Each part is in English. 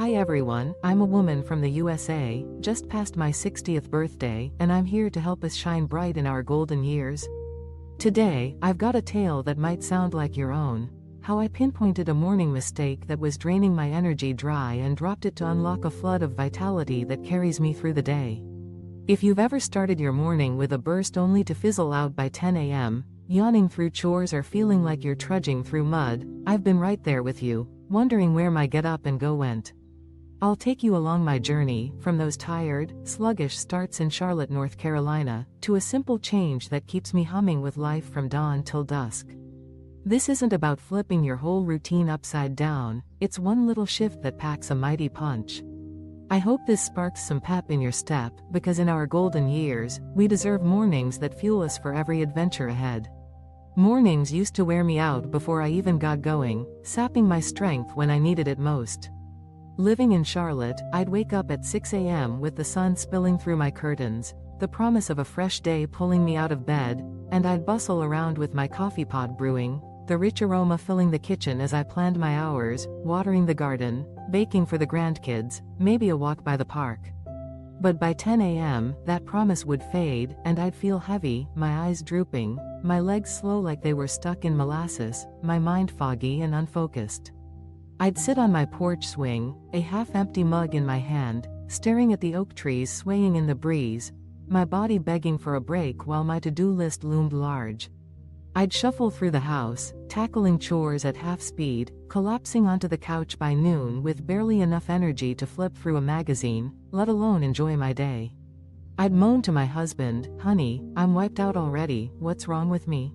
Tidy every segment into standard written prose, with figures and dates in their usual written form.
Hi everyone, I'm a woman from the USA, just past my 60th birthday, and I'm here to help us shine bright in our golden years. Today, I've got a tale that might sound like your own. How I pinpointed a morning mistake that was draining my energy dry and dropped it to unlock a flood of vitality that carries me through the day. If you've ever started your morning with a burst only to fizzle out by 10 a.m., yawning through chores or feeling like you're trudging through mud, I've been right there with you, wondering where my get up and go went. I'll take you along my journey, from those tired, sluggish starts in Charlotte, North Carolina, to a simple change that keeps me humming with life from dawn till dusk. This isn't about flipping your whole routine upside down, it's one little shift that packs a mighty punch. I hope this sparks some pep in your step, because in our golden years, we deserve mornings that fuel us for every adventure ahead. Mornings used to wear me out before I even got going, sapping my strength when I needed it most. Living in Charlotte, I'd wake up at 6 a.m. with the sun spilling through my curtains, the promise of a fresh day pulling me out of bed, and I'd bustle around with my coffee pot brewing, the rich aroma filling the kitchen as I planned my hours, watering the garden, baking for the grandkids, maybe a walk by the park. But by 10 a.m., that promise would fade, and I'd feel heavy, my eyes drooping, my legs slow like they were stuck in molasses, my mind foggy and unfocused. I'd sit on my porch swing, a half-empty mug in my hand, staring at the oak trees swaying in the breeze, my body begging for a break while my to-do list loomed large. I'd shuffle through the house, tackling chores at half speed, collapsing onto the couch by noon with barely enough energy to flip through a magazine, let alone enjoy my day. I'd moan to my husband, "Honey, I'm wiped out already, what's wrong with me?"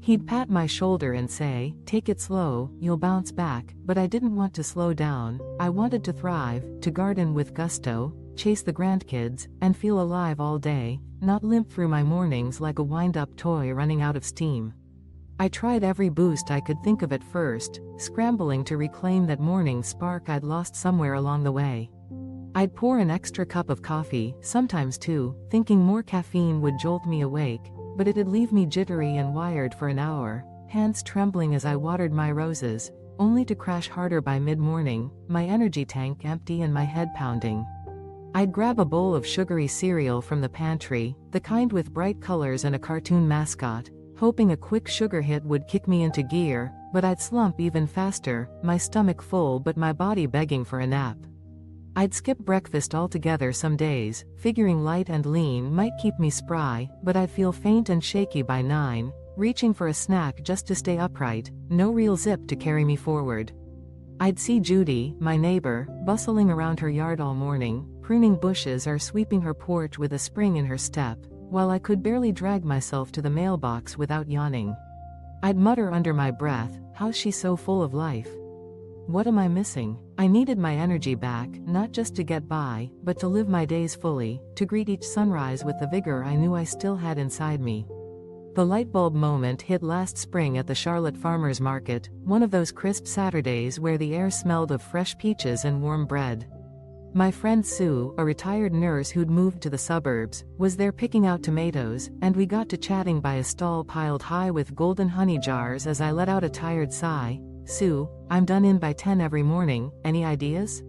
He'd pat my shoulder and say, "Take it slow, you'll bounce back," but I didn't want to slow down. I wanted to thrive, to garden with gusto, chase the grandkids, and feel alive all day, not limp through my mornings like a wind-up toy running out of steam. I tried every boost I could think of at first, scrambling to reclaim that morning spark I'd lost somewhere along the way. I'd pour an extra cup of coffee, sometimes two, thinking more caffeine would jolt me awake, but it'd leave me jittery and wired for an hour, hands trembling as I watered my roses, only to crash harder by mid-morning, my energy tank empty and my head pounding. I'd grab a bowl of sugary cereal from the pantry, the kind with bright colors and a cartoon mascot, hoping a quick sugar hit would kick me into gear, but I'd slump even faster, my stomach full but my body begging for a nap. I'd skip breakfast altogether some days, figuring light and lean might keep me spry, but I'd feel faint and shaky by 9, reaching for a snack just to stay upright, no real zip to carry me forward. I'd see Judy, my neighbor, bustling around her yard all morning, pruning bushes or sweeping her porch with a spring in her step, while I could barely drag myself to the mailbox without yawning. I'd mutter under my breath, "How's she so full of life? What am I missing?" I needed my energy back, not just to get by, but to live my days fully, to greet each sunrise with the vigor I knew I still had inside me. The light bulb moment hit last spring at the Charlotte Farmers Market, one of those crisp Saturdays where the air smelled of fresh peaches and warm bread. My friend Sue, a retired nurse who'd moved to the suburbs, was there picking out tomatoes, and we got to chatting by a stall piled high with golden honey jars as I let out a tired sigh. "Sue, I'm done in by 10 every morning, any ideas?"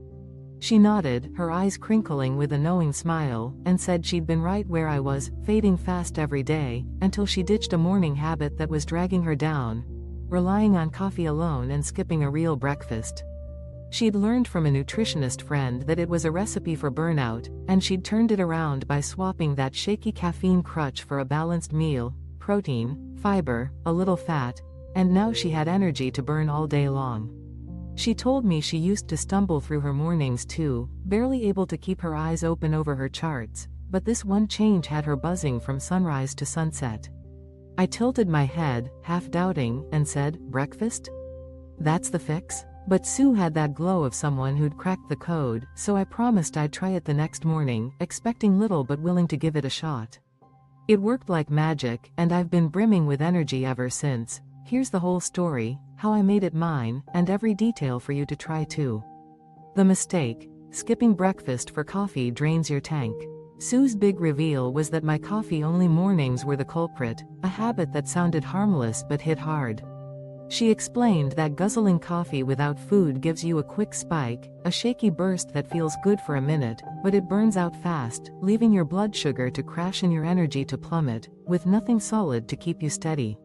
She nodded, her eyes crinkling with a knowing smile, and said she'd been right where I was, fading fast every day, until she ditched a morning habit that was dragging her down, relying on coffee alone and skipping a real breakfast. She'd learned from a nutritionist friend that it was a recipe for burnout, and she'd turned it around by swapping that shaky caffeine crutch for a balanced meal, protein, fiber, a little fat, and now she had energy to burn all day long. She told me she used to stumble through her mornings too, barely able to keep her eyes open over her charts, but this one change had her buzzing from sunrise to sunset. I tilted my head, half doubting, and said, "Breakfast? That's the fix?" But Sue had that glow of someone who'd cracked the code, so I promised I'd try it the next morning, expecting little but willing to give it a shot. It worked like magic, and I've been brimming with energy ever since. Here's the whole story, how I made it mine, and every detail for you to try too. The mistake: skipping breakfast for coffee drains your tank. Sue's big reveal was that my coffee-only mornings were the culprit, a habit that sounded harmless but hit hard. She explained that guzzling coffee without food gives you a quick spike, a shaky burst that feels good for a minute, but it burns out fast, leaving your blood sugar to crash and your energy to plummet, with nothing solid to keep you steady.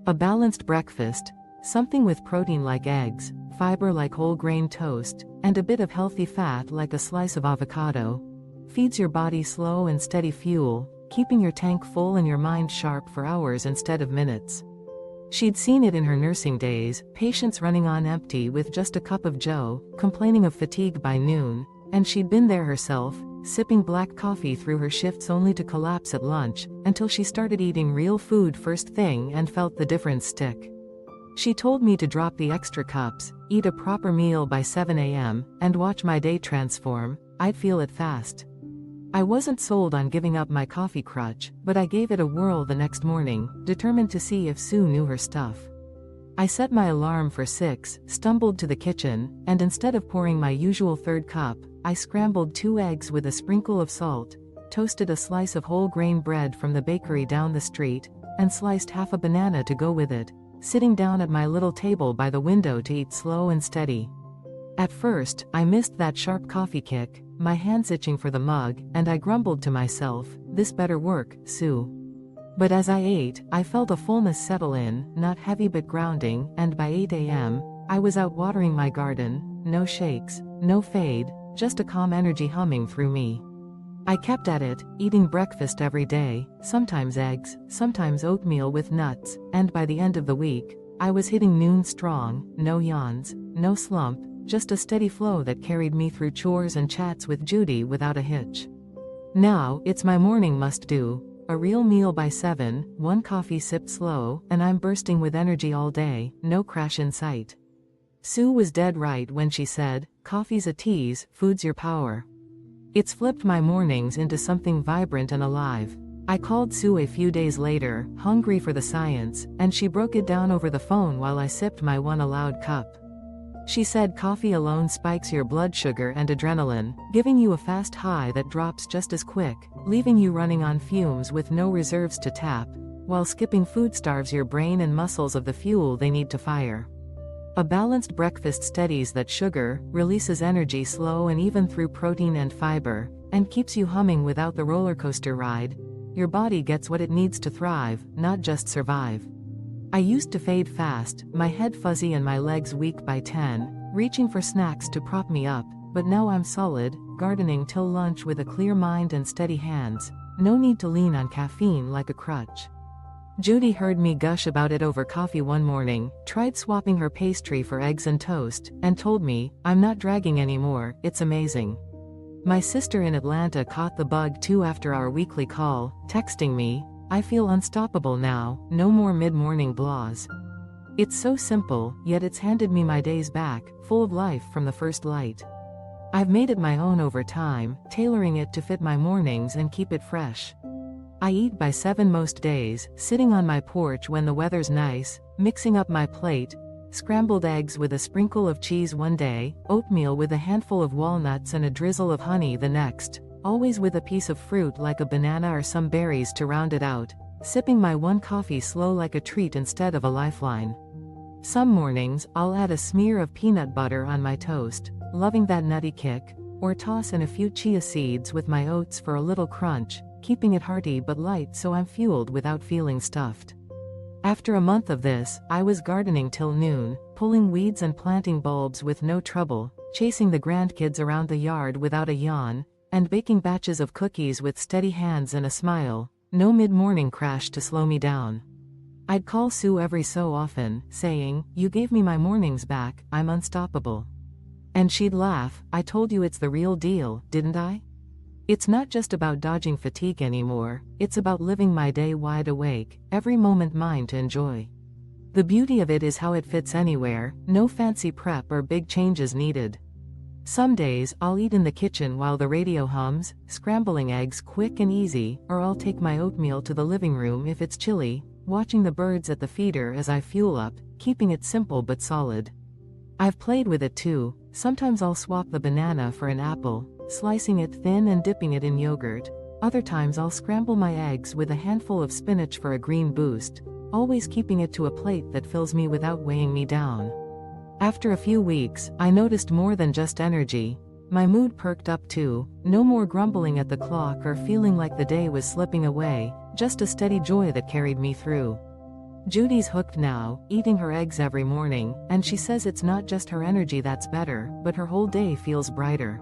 A balanced breakfast, something with protein like eggs, fiber like whole grain toast, and a bit of healthy fat like a slice of avocado, feeds your body slow and steady fuel, keeping your tank full and your mind sharp for hours instead of minutes. She'd seen it in her nursing days, patients running on empty with just a cup of joe, complaining of fatigue by noon, and she'd been there herself, sipping black coffee through her shifts only to collapse at lunch, until she started eating real food first thing and felt the difference stick. She told me to drop the extra cups, eat a proper meal by 7 a.m., and watch my day transform. I'd feel it fast. I wasn't sold on giving up my coffee crutch, but I gave it a whirl the next morning, determined to see if Sue knew her stuff. I set my alarm for 6, stumbled to the kitchen, and instead of pouring my usual third cup, I scrambled 2 eggs with a sprinkle of salt, toasted a slice of whole grain bread from the bakery down the street, and sliced half a banana to go with it, sitting down at my little table by the window to eat slow and steady. At first, I missed that sharp coffee kick, my hands itching for the mug, and I grumbled to myself, "This better work, Sue." But as I ate, I felt a fullness settle in, not heavy but grounding, and by 8 a.m., I was out watering my garden, no shakes, no fade, just a calm energy humming through me. I kept at it, eating breakfast every day, sometimes eggs, sometimes oatmeal with nuts, and by the end of the week, I was hitting noon strong, no yawns, no slump, just a steady flow that carried me through chores and chats with Judy without a hitch. Now, it's my morning must-do, a real meal by 7, 1 coffee sipped slow, and I'm bursting with energy all day, no crash in sight. Sue was dead right when she said, "Coffee's a tease, food's your power." It's flipped my mornings into something vibrant and alive. I called Sue a few days later, hungry for the science, and she broke it down over the phone while I sipped my one allowed cup. She said coffee alone spikes your blood sugar and adrenaline, giving you a fast high that drops just as quick, leaving you running on fumes with no reserves to tap, while skipping food starves your brain and muscles of the fuel they need to fire. A balanced breakfast steadies that sugar, releases energy slow and even through protein and fiber, and keeps you humming without the roller coaster ride. Your body gets what it needs to thrive, not just survive. I used to fade fast, my head fuzzy and my legs weak by 10, reaching for snacks to prop me up, but now I'm solid, gardening till lunch with a clear mind and steady hands, no need to lean on caffeine like a crutch. Judy heard me gush about it over coffee one morning, tried swapping her pastry for eggs and toast, and told me, "I'm not dragging anymore, it's amazing." My sister in Atlanta caught the bug too after our weekly call, texting me, "I feel unstoppable now, no more mid-morning blahs." It's so simple, yet it's handed me my days back, full of life from the first light. I've made it my own over time, tailoring it to fit my mornings and keep it fresh. I eat by 7 most days, sitting on my porch when the weather's nice, mixing up my plate, scrambled eggs with a sprinkle of cheese one day, oatmeal with a handful of walnuts and a drizzle of honey the next, always with a piece of fruit like a banana or some berries to round it out, sipping my one coffee slow like a treat instead of a lifeline. Some mornings, I'll add a smear of peanut butter on my toast, loving that nutty kick, or toss in a few chia seeds with my oats for a little crunch, keeping it hearty but light so I'm fueled without feeling stuffed. After a month of this, I was gardening till noon, pulling weeds and planting bulbs with no trouble, chasing the grandkids around the yard without a yawn, and baking batches of cookies with steady hands and a smile, no mid-morning crash to slow me down. I'd call Sue every so often, saying, "You gave me my mornings back, I'm unstoppable." And she'd laugh, "I told you it's the real deal, didn't I?" It's not just about dodging fatigue anymore, it's about living my day wide awake, every moment mine to enjoy. The beauty of it is how it fits anywhere, no fancy prep or big changes needed. Some days, I'll eat in the kitchen while the radio hums, scrambling eggs quick and easy, or I'll take my oatmeal to the living room if it's chilly, watching the birds at the feeder as I fuel up, keeping it simple but solid. I've played with it too, sometimes I'll swap the banana for an apple, slicing it thin and dipping it in yogurt. Other times I'll scramble my eggs with a handful of spinach for a green boost, always keeping it to a plate that fills me without weighing me down. After a few weeks, I noticed more than just energy. My mood perked up too, no more grumbling at the clock or feeling like the day was slipping away, just a steady joy that carried me through. Judy's hooked now, eating her eggs every morning, and she says it's not just her energy that's better, but her whole day feels brighter.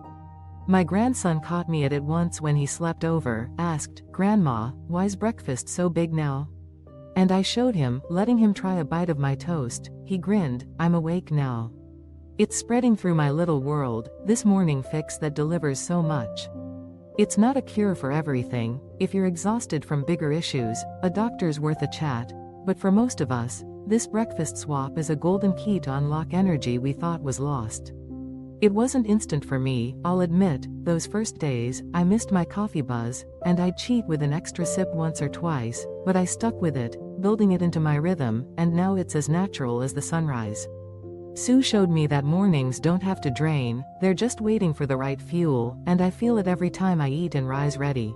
My grandson caught me at it once when he slept over, asked, "Grandma, why's breakfast so big now?" And I showed him, letting him try a bite of my toast. He grinned, "I'm awake now." It's spreading through my little world, this morning fix that delivers so much. It's not a cure for everything. If you're exhausted from bigger issues, a doctor's worth a chat. But for most of us, this breakfast swap is a golden key to unlock energy we thought was lost. It wasn't instant for me, I'll admit. Those first days, I missed my coffee buzz, and I'd cheat with an extra sip once or twice, but I stuck with it, building it into my rhythm, and now it's as natural as the sunrise. Sue showed me that mornings don't have to drain, they're just waiting for the right fuel, and I feel it every time I eat and rise ready.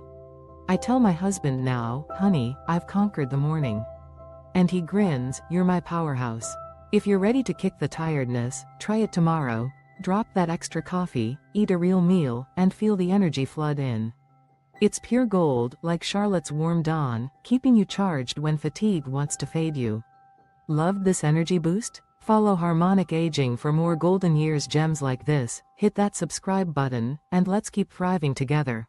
I tell my husband now, "Honey, I've conquered the morning." And he grins, "You're my powerhouse." If you're ready to kick the tiredness, try it tomorrow. Drop that extra coffee, eat a real meal, and feel the energy flood in. It's pure gold, like Charlotte's warm dawn, keeping you charged when fatigue wants to fade you. Loved this energy boost? Follow Harmonic Aging for more golden years gems like this, hit that subscribe button, and let's keep thriving together.